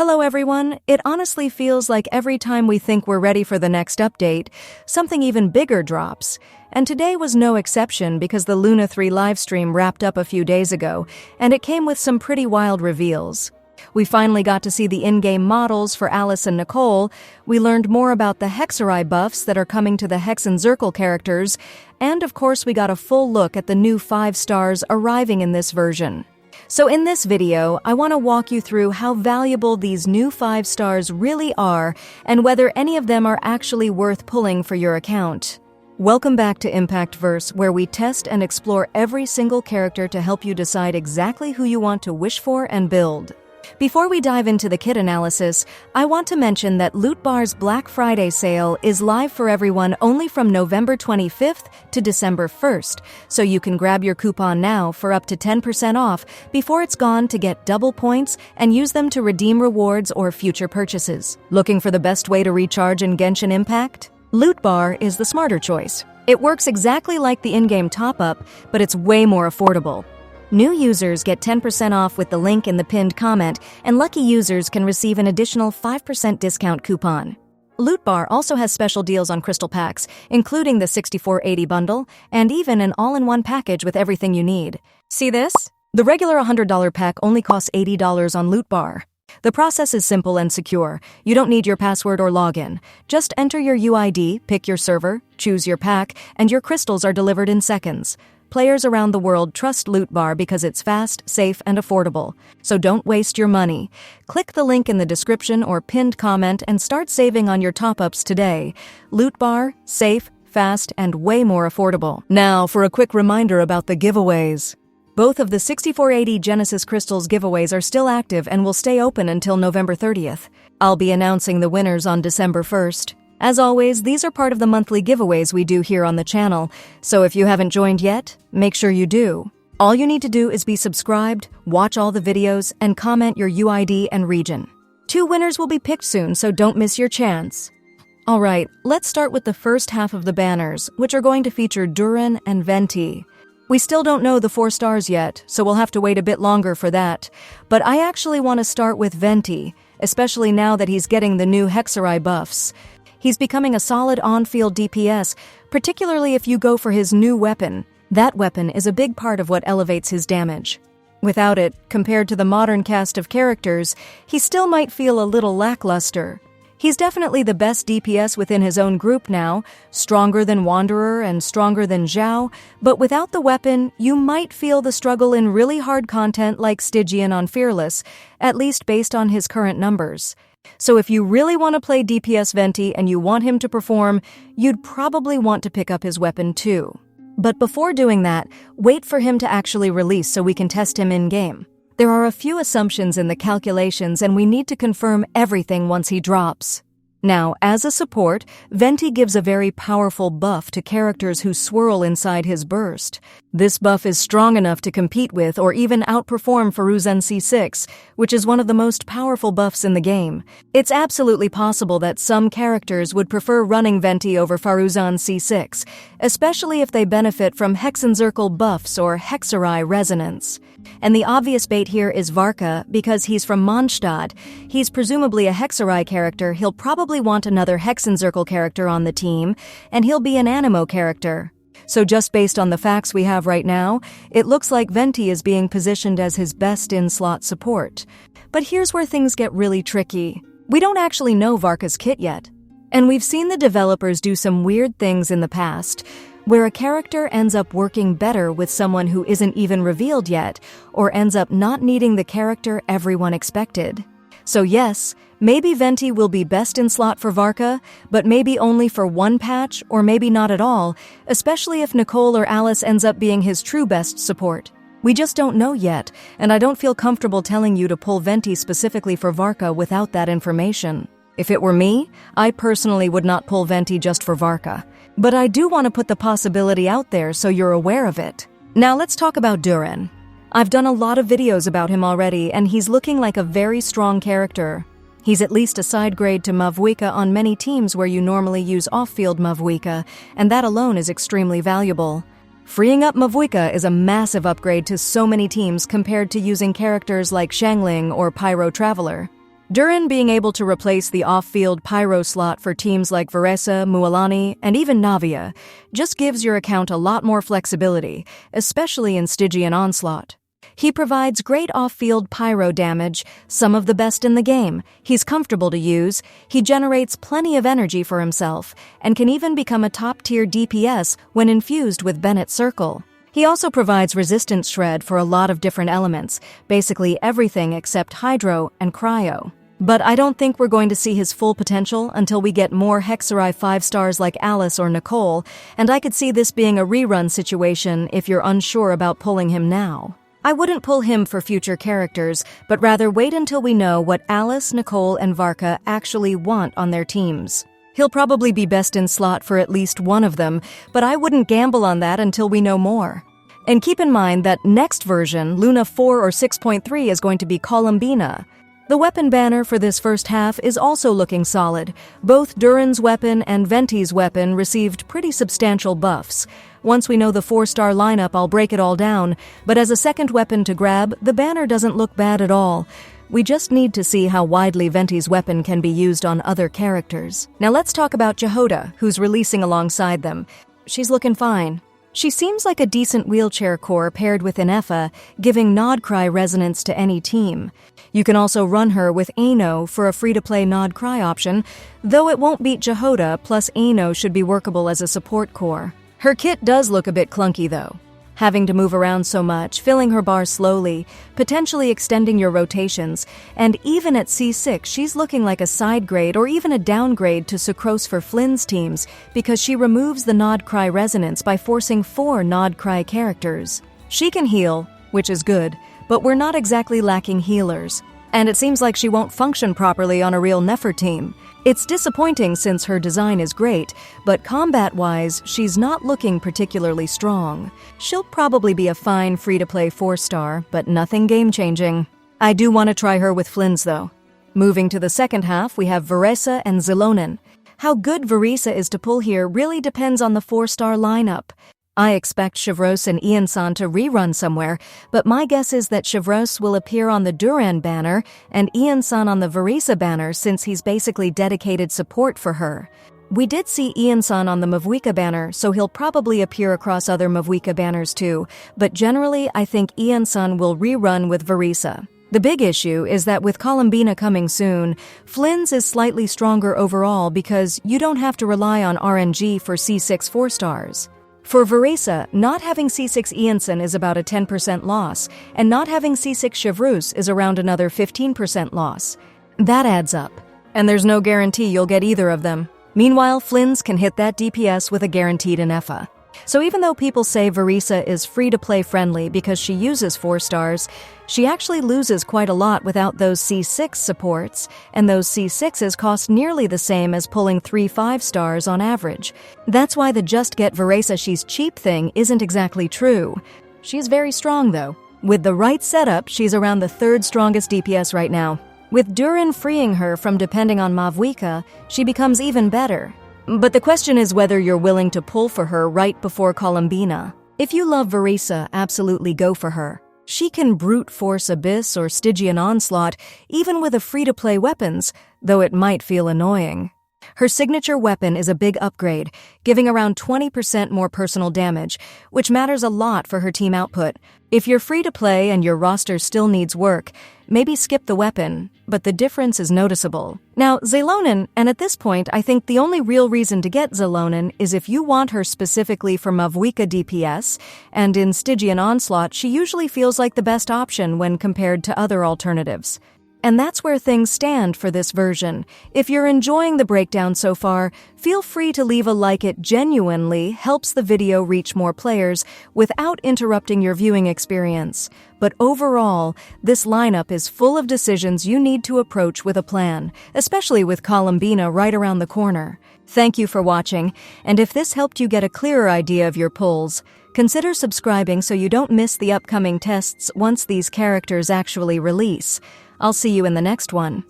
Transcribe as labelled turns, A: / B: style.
A: Hello everyone, it honestly feels like every time we think we're ready for the next update, something even bigger drops. And today was no exception because the Luna 3 livestream wrapped up a few days ago, and it came with some pretty wild reveals. We finally got to see the in-game models for Alice and Nicole, we learned more about the Hexarai buffs that are coming to the Hex and Zirkel characters, and of course we got a full look at the new 5 stars arriving in this version. So in this video, I want to walk you through how valuable these new 5 stars really are and whether any of them are actually worth pulling for your account. Welcome back to Impactverse, where we test and explore every single character to help you decide exactly who you want to wish for and build. Before we dive into the kit analysis, I want to mention that Loot Bar's Black Friday sale is live for everyone only from November 25th to December 1st, so you can grab your coupon now for up to 10% off before it's gone to get double points and use them to redeem rewards or future purchases. Looking for the best way to recharge in Genshin Impact? Loot Bar is the smarter choice. It works exactly like the in-game top-up, but it's way more affordable. New users get 10% off with the link in the pinned comment, and lucky users can receive an additional 5% discount coupon. Loot Bar also has special deals on crystal packs, including the 6480 bundle, and even an all-in-one package with everything you need. See this? The regular $100 pack only costs $80 on Loot Bar. The process is simple and secure. You don't need your password or login. Just enter your UID, pick your server, choose your pack, and your crystals are delivered in seconds. Players around the world trust Loot Bar because it's fast, safe, and affordable. So don't waste your money. Click the link in the description or pinned comment and start saving on your top-ups today. Loot Bar, safe, fast, and way more affordable. Now for a quick reminder about the giveaways. Both of the 6480 Genesis Crystals giveaways are still active and will stay open until November 30th. I'll be announcing the winners on December 1st. As always, these are part of the monthly giveaways we do here on the channel, so if you haven't joined yet, make sure you do. All you need to do is be subscribed, watch all the videos, and comment your UID and region. 2 winners will be picked soon, so don't miss your chance. Alright, let's start with the first half of the banners, which are going to feature Durin and Venti. We still don't know the 4 stars yet, so we'll have to wait a bit longer for that. But I actually want to start with Venti, especially now that he's getting the new Hexarai buffs. He's becoming a solid on-field DPS, particularly if you go for his new weapon. That weapon is a big part of what elevates his damage. Without it, compared to the modern cast of characters, he still might feel a little lackluster. He's definitely the best DPS within his own group now, stronger than Wanderer and stronger than Xiao, but without the weapon, you might feel the struggle in really hard content like Stigian on Fearless, at least based on his current numbers. So if you really want to play DPS Venti and you want him to perform, you'd probably want to pick up his weapon too. But before doing that, wait for him to actually release so we can test him in-game. There are a few assumptions in the calculations and we need to confirm everything once he drops. Now, as a support, Venti gives a very powerful buff to characters who swirl inside his burst. This buff is strong enough to compete with or even outperform Varesa C6, which is one of the most powerful buffs in the game. It's absolutely possible that some characters would prefer running Venti over Varesa C6, especially if they benefit from Hex and Zirkel buffs or Hexarai resonance. And the obvious bait here is Varka, because he's from Mondstadt. He's presumably a Hexarai character, he'll probably want another Hex and Zirkel character on the team, and he'll be an Animo character. So just based on the facts we have right now, it looks like Venti is being positioned as his best in-slot support. But here's where things get really tricky. We don't actually know Varka's kit yet. And we've seen the developers do some weird things in the past, where a character ends up working better with someone who isn't even revealed yet, or ends up not needing the character everyone expected. So yes, maybe Venti will be best in slot for Varka, but maybe only for one patch, or maybe not at all, especially if Nicole or Alice ends up being his true best support. We just don't know yet, and I don't feel comfortable telling you to pull Venti specifically for Varka without that information. If it were me, I personally would not pull Venti just for Varka. But I do want to put the possibility out there so you're aware of it. Now let's talk about Durin. I've done a lot of videos about him already, and he's looking like a very strong character. He's at least a side grade to Mavuika on many teams where you normally use off-field Mavuika, and that alone is extremely valuable. Freeing up Mavuika is a massive upgrade to so many teams compared to using characters like Xiangling or Pyro Traveler. Durin being able to replace the off-field pyro slot for teams like Varesa, Mualani, and even Navia just gives your account a lot more flexibility, especially in Stigian Onslaught. He provides great off-field pyro damage, some of the best in the game. He's comfortable to use, he generates plenty of energy for himself, and can even become a top-tier DPS when infused with Bennett's Circle. He also provides resistance shred for a lot of different elements, basically everything except hydro and cryo. But I don't think we're going to see his full potential until we get more Hexarai 5-stars like Alice or Nicole, and I could see this being a rerun situation if you're unsure about pulling him now. I wouldn't pull him for future characters, but rather wait until we know what Alice, Nicole, and Varka actually want on their teams. He'll probably be best in slot for at least one of them, but I wouldn't gamble on that until we know more. And keep in mind that next version, Luna 4 or 6.3, is going to be Columbina. The weapon banner for this first half is also looking solid. Both Durin's weapon and Venti's weapon received pretty substantial buffs. Once we know the 4-star lineup, I'll break it all down, but as a second weapon to grab, the banner doesn't look bad at all. We just need to see how widely Venti's weapon can be used on other characters. Now let's talk about Yahoda, who's releasing alongside them. She's looking fine. She seems like a decent wheelchair core paired with Inefa, giving Nod Cry resonance to any team. You can also run her with Aino for a free-to-play Nod Cry option, though it won't beat Yahoda, plus Aino should be workable as a support core. Her kit does look a bit clunky though. Having to move around so much, filling her bar slowly, potentially extending your rotations, and even at C6 she's looking like a side grade or even a downgrade to Sucrose for Flynn's teams because she removes the Nod Cry resonance by forcing 4 Nod Cry characters. She can heal, which is good, but we're not exactly lacking healers, and it seems like she won't function properly on a real Nefer team. It's disappointing since her design is great, but combat-wise, she's not looking particularly strong. She'll probably be a fine free-to-play 4-star, but nothing game-changing. I do want to try her with Flynn's, though. Moving to the second half, we have Varesa and Xilonen. How good Varesa is to pull here really depends on the 4-star lineup. I expect Chevros and Ian-san to rerun somewhere, but my guess is that Chevros will appear on the Duran banner and Ian-san on the Varesa banner since he's basically dedicated support for her. We did see Ian-san on the Mavwika banner, so he'll probably appear across other Mavwika banners too, but generally I think Ian-san will rerun with Varesa. The big issue is that with Columbina coming soon, Flynn's is slightly stronger overall because you don't have to rely on RNG for C6 4-stars. For Varesa, not having C6 Ianson is about a 10% loss, and not having C6 Chevrus is around another 15% loss. That adds up, and there's no guarantee you'll get either of them. Meanwhile, Flynn's can hit that DPS with a guaranteed Inefa. So even though people say Varesa is free-to-play friendly because she uses 4-stars, she actually loses quite a lot without those C6 supports, and those C6s cost nearly the same as pulling 3 5-stars on average. That's why the just get Varesa she's cheap thing isn't exactly true. She's very strong though. With the right setup, she's around the 3rd strongest DPS right now. With Durin freeing her from depending on Mavwika, she becomes even better. But the question is whether you're willing to pull for her right before Columbina. If you love Varesa, absolutely go for her. She can brute force Abyss or Stygian Onslaught, even with a free-to-play weapons, though it might feel annoying. Her signature weapon is a big upgrade, giving around 20% more personal damage, which matters a lot for her team output. If you're free to play and your roster still needs work, maybe skip the weapon, but the difference is noticeable. Now, Xilonen, and at this point, I think the only real reason to get Xilonen is if you want her specifically for Mavwika DPS, and in Stygian Onslaught, she usually feels like the best option when compared to other alternatives. And that's where things stand for this version. If you're enjoying the breakdown so far, feel free to leave a like. It genuinely helps the video reach more players without interrupting your viewing experience. But overall, this lineup is full of decisions you need to approach with a plan, especially with Columbina right around the corner. Thank you for watching, and if this helped you get a clearer idea of your pulls, consider subscribing so you don't miss the upcoming tests once these characters actually release. I'll see you in the next one.